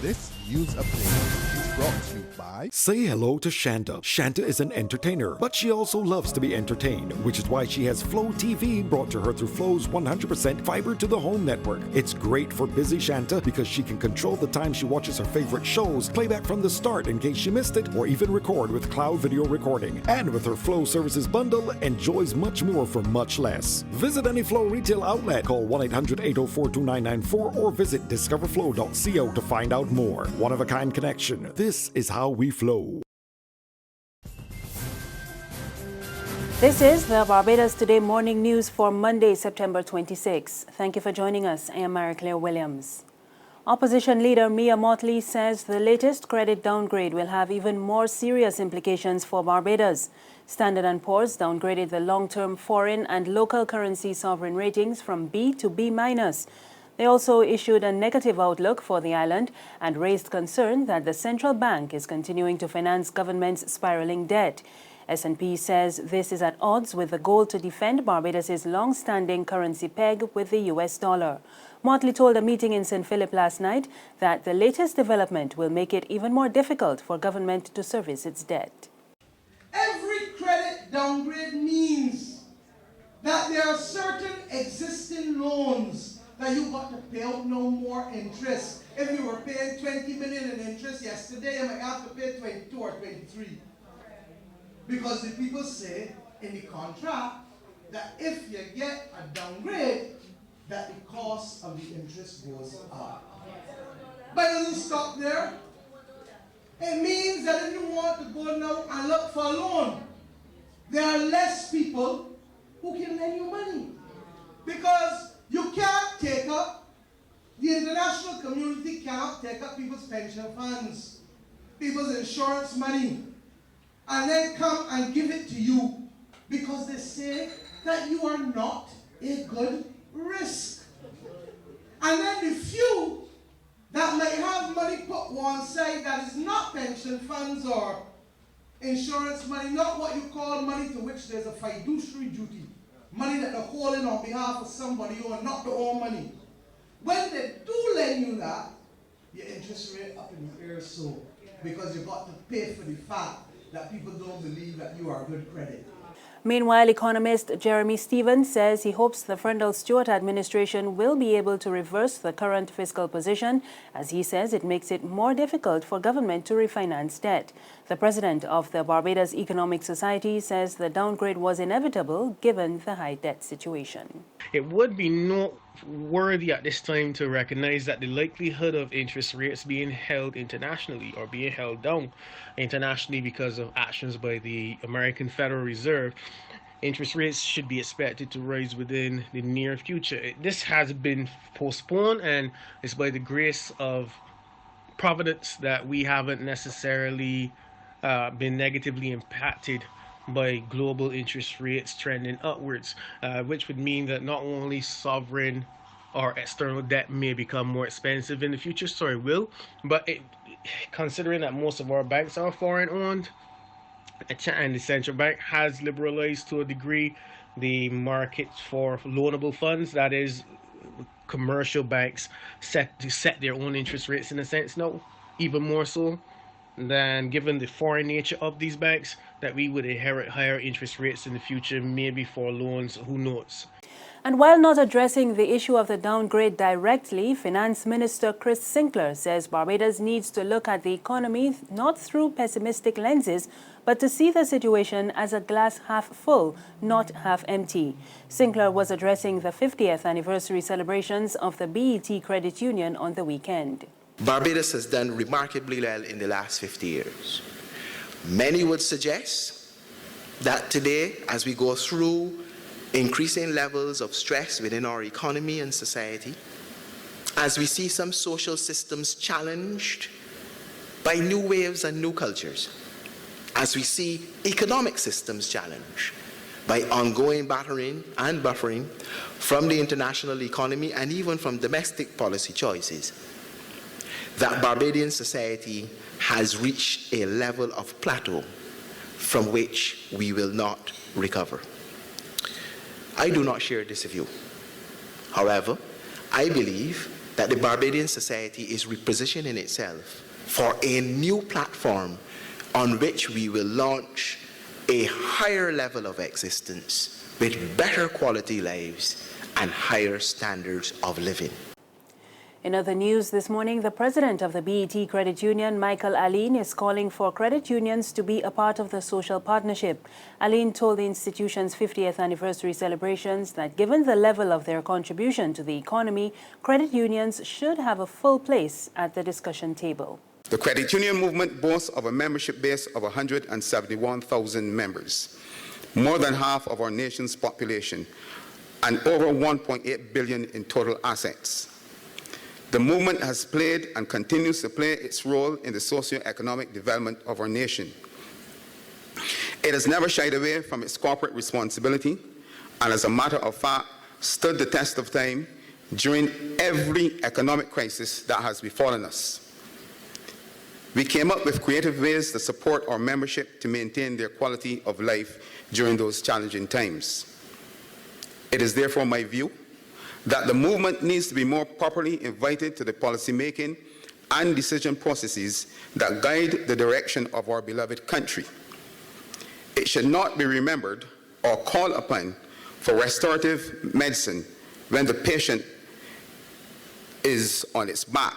This news update is brought to you by... Say hello to Shanta. Shanta is an entertainer, but she also loves to be entertained, which is why she has Flow TV brought to her through Flow's 100% fiber to the home network. It's great for busy Shanta because she can control the time she watches her favorite shows, play back from the start in case she missed it, or even record with cloud video recording. And with her Flow services bundle, enjoys much more for much less. Visit any Flow retail outlet, call 1-800-804-2994, or visit discoverflow.co to find out more. One-of-a-kind connection. This is how we flow. This is the Barbados Today morning news for Monday, September 26. Thank you for joining us. I am Mary Claire Williams. Opposition leader Mia Mottley says the latest credit downgrade will have even more serious implications for Barbados. Standard & Poor's downgraded the long-term foreign and local currency sovereign ratings from B to B-. They also issued a negative outlook for the island and raised concern that the central bank is continuing to finance government's spiraling debt. S&P says this is at odds with the goal to defend Barbados' long-standing currency peg with the US dollar. Motley told a meeting in St. Philip last night that the latest development will make it even more difficult for government to service its debt. Every credit downgrade means that there are certain existing loans that you got to pay out no more interest. If you were paying 20 million in interest yesterday, you might have to pay 22 or 23. Because the people say in the contract that if you get a downgrade, that the cost of the interest goes up. But it doesn't stop there. It means that if you want to go now and look for a loan, there are less people who can lend you money. Because you can't take up, the international community cannot take up people's pension funds, people's insurance money, and then come and give it to you because they say that you are not a good risk. And then the few that may have money put one side that is not pension funds or insurance money, not what you call money to which there's a fiduciary duty, money that they're holding on behalf of somebody who are not their own money. When they do lend you that, your interest rate up in the air so because you got to pay for the fact that people don't believe that you are good credit. Meanwhile, economist Jeremy Stevens says he hopes the Freundel-Stewart administration will be able to reverse the current fiscal position, as he says it makes it more difficult for government to refinance debt. The president of the Barbados Economic Society says the downgrade was inevitable given the high debt situation. It would be noteworthy at this time to recognize that the likelihood of interest rates being held internationally or being held down internationally because of actions by the American Federal Reserve, interest rates should be expected to rise within the near future. This has been postponed, and it's by the grace of Providence that we haven't necessarily been negatively impacted by global interest rates trending upwards, which would mean that not only sovereign or external debt may become more expensive in the future, but considering that most of our banks are foreign owned and the central bank has liberalized to a degree the market for loanable funds, that is commercial banks set their own interest rates in a sense now, even more so than given the foreign nature of these banks, that we would inherit higher interest rates in the future, maybe for loans, who knows. And while not addressing the issue of the downgrade directly, Finance Minister Chris Sinckler says Barbados needs to look at the economy not through pessimistic lenses, but to see the situation as a glass half full, not half empty. Sinckler was addressing the 50th anniversary celebrations of the BET Credit Union on the weekend. Barbados has done remarkably well in the last 50 years. Many would suggest that today, as we go through increasing levels of stress within our economy and society, as we see some social systems challenged by new waves and new cultures, as we see economic systems challenged by ongoing battering and buffering from the international economy and even from domestic policy choices, that Barbadian society has reached a level of plateau from which we will not recover. I do not share this view. However, I believe that the Barbadian society is repositioning itself for a new platform on which we will launch a higher level of existence with better quality lives and higher standards of living. In other news this morning, the president of the BET Credit Union, Michael Aline, is calling for credit unions to be a part of the social partnership. Aline told the institution's 50th anniversary celebrations that given the level of their contribution to the economy, credit unions should have a full place at the discussion table. The credit union movement boasts of a membership base of 171,000 members, more than half of our nation's population, and over 1.8 billion in total assets. The movement has played and continues to play its role in the socio-economic development of our nation. It has never shied away from its corporate responsibility and, as a matter of fact, stood the test of time during every economic crisis that has befallen us. We came up with creative ways to support our membership to maintain their quality of life during those challenging times. It is therefore my view that the movement needs to be more properly invited to the policy-making and decision processes that guide the direction of our beloved country. It should not be remembered or called upon for restorative medicine when the patient is on its back.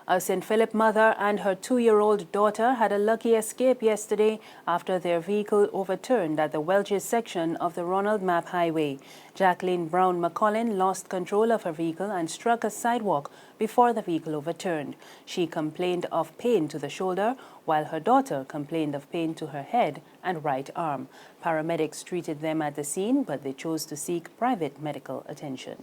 A St. Philip mother and her 2-year-old daughter had a lucky escape yesterday after their vehicle overturned at the Welches section of the Ronald Mapp Highway. Jacqueline Brown McCollin lost control of her vehicle and struck a sidewalk before the vehicle overturned. She complained of pain to the shoulder, while her daughter complained of pain to her head and right arm. Paramedics treated them at the scene, but they chose to seek private medical attention.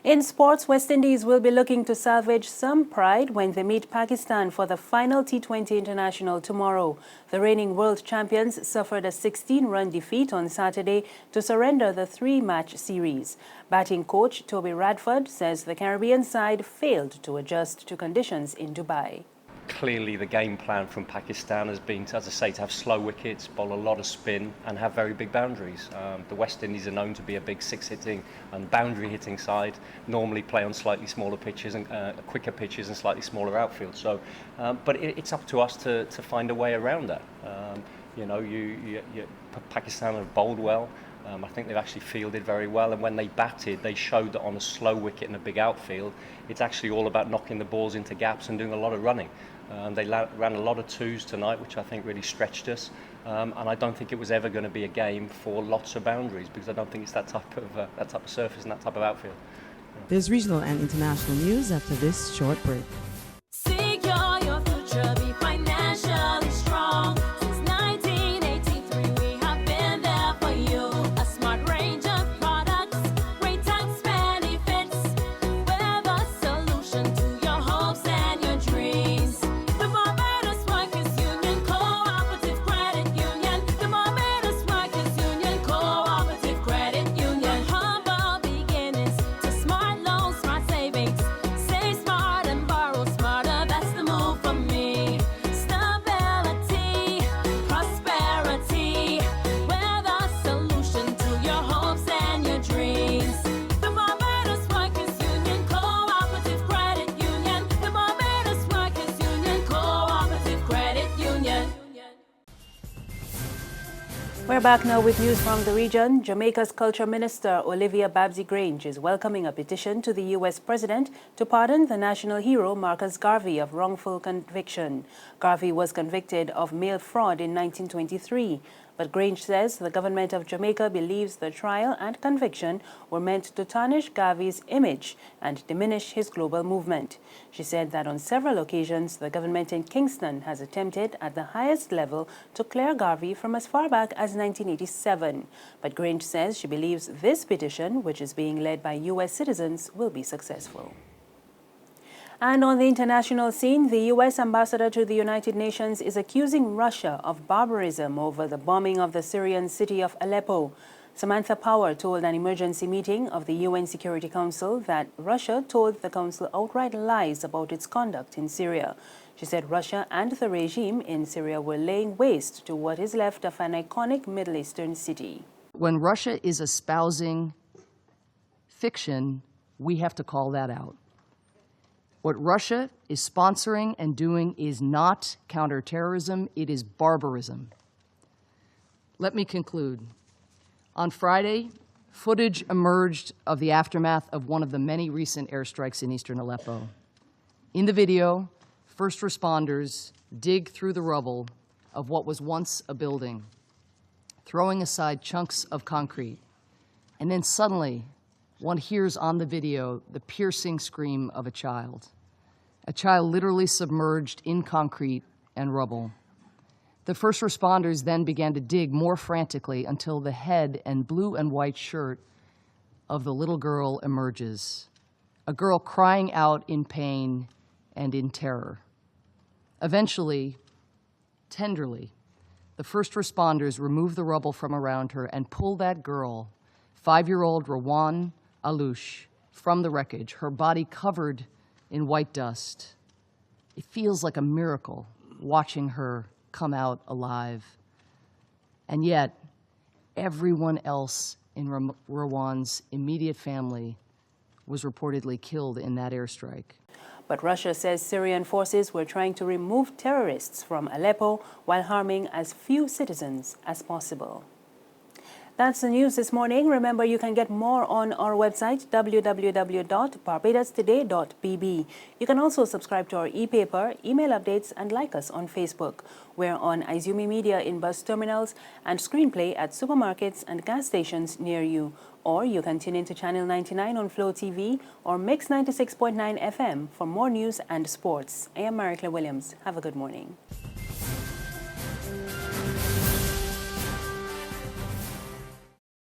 In sports, West Indies will be looking to salvage some pride when they meet Pakistan for the final T20 international tomorrow. The reigning world champions suffered a 16-run defeat on Saturday to surrender the 3-match series. Batting coach Toby Radford says the Caribbean side failed to adjust to conditions in Dubai. Clearly the game plan from Pakistan has been, as I say, to have slow wickets, bowl a lot of spin and have very big boundaries. The West Indies are known to be a big six-hitting and boundary-hitting side, normally play on slightly smaller pitches and quicker pitches and slightly smaller outfield. So, but it's up to us to find a way around that. Pakistan have bowled well. I think they've actually fielded very well, and when they batted, they showed that on a slow wicket and a big outfield, it's actually all about knocking the balls into gaps and doing a lot of running. They ran a lot of twos tonight, which I think really stretched us, and I don't think it was ever going to be a game for lots of boundaries, because I don't think it's that type of surface and that type of outfield. There's regional and international news after this short break. Secure your future, be financially strong. Since 1983, we have been there for you. A smart range of products, great tax benefits. We're the solution to your hopes and your dreams. The Barbados Workers Union Cooperative Credit Union. The Barbados Workers Union Cooperative Credit Union. Humble beginnings to smart loans, smart savings. Save smart and borrow smarter. That's the move for me. Stability, prosperity. We're the solution to your hopes and your dreams. The Barbados Workers Union Cooperative Credit Union. The Barbados Workers Union Cooperative Credit Union. We're back now with news from the region. Jamaica's Culture Minister Olivia Babsy Grange is welcoming a petition to the U.S. President to pardon the national hero Marcus Garvey of wrongful conviction. Garvey was convicted of mail fraud in 1923, but Grange says the government of Jamaica believes the trial and conviction were meant to tarnish Garvey's image and diminish his global movement. She said that on several occasions the government in Kingston has attempted at the highest level to clear Garvey from as far back as 1987. But Grange says she believes this petition, which is being led by U.S. citizens, will be successful. And on the international scene, the U.S. ambassador to the United Nations is accusing Russia of barbarism over the bombing of the Syrian city of Aleppo. Samantha Power told an emergency meeting of the UN Security Council that Russia told the Council outright lies about its conduct in Syria. She said Russia and the regime in Syria were laying waste to what is left of an iconic Middle Eastern city. When Russia is espousing fiction we have to call that out. What Russia is sponsoring and doing is not counterterrorism, it is barbarism. Let me conclude. On Friday, footage emerged of the aftermath of one of the many recent airstrikes in eastern Aleppo. In the video, first responders dig through the rubble of what was once a building, throwing aside chunks of concrete. And then suddenly, one hears on the video the piercing scream of a child literally submerged in concrete and rubble. The first responders then began to dig more frantically until the head and blue and white shirt of the little girl emerges, a girl crying out in pain and in terror. Eventually, tenderly, the first responders remove the rubble from around her and pull that girl, 5-year-old Rawan Alouche, from the wreckage, her body covered in white dust. It feels like a miracle watching her come out alive. And yet, everyone else in Rawan's immediate family was reportedly killed in that airstrike. But Russia says Syrian forces were trying to remove terrorists from Aleppo while harming as few citizens as possible. That's the news this morning. Remember, you can get more on our website, www.barbadostoday.bb. You can also subscribe to our e-paper, email updates, and like us on Facebook. We're on Izumi Media in bus terminals and Screenplay at supermarkets and gas stations near you. Or you can tune into Channel 99 on Flow TV or Mix 96.9 FM for more news and sports. I am Marie Claire Williams. Have a good morning.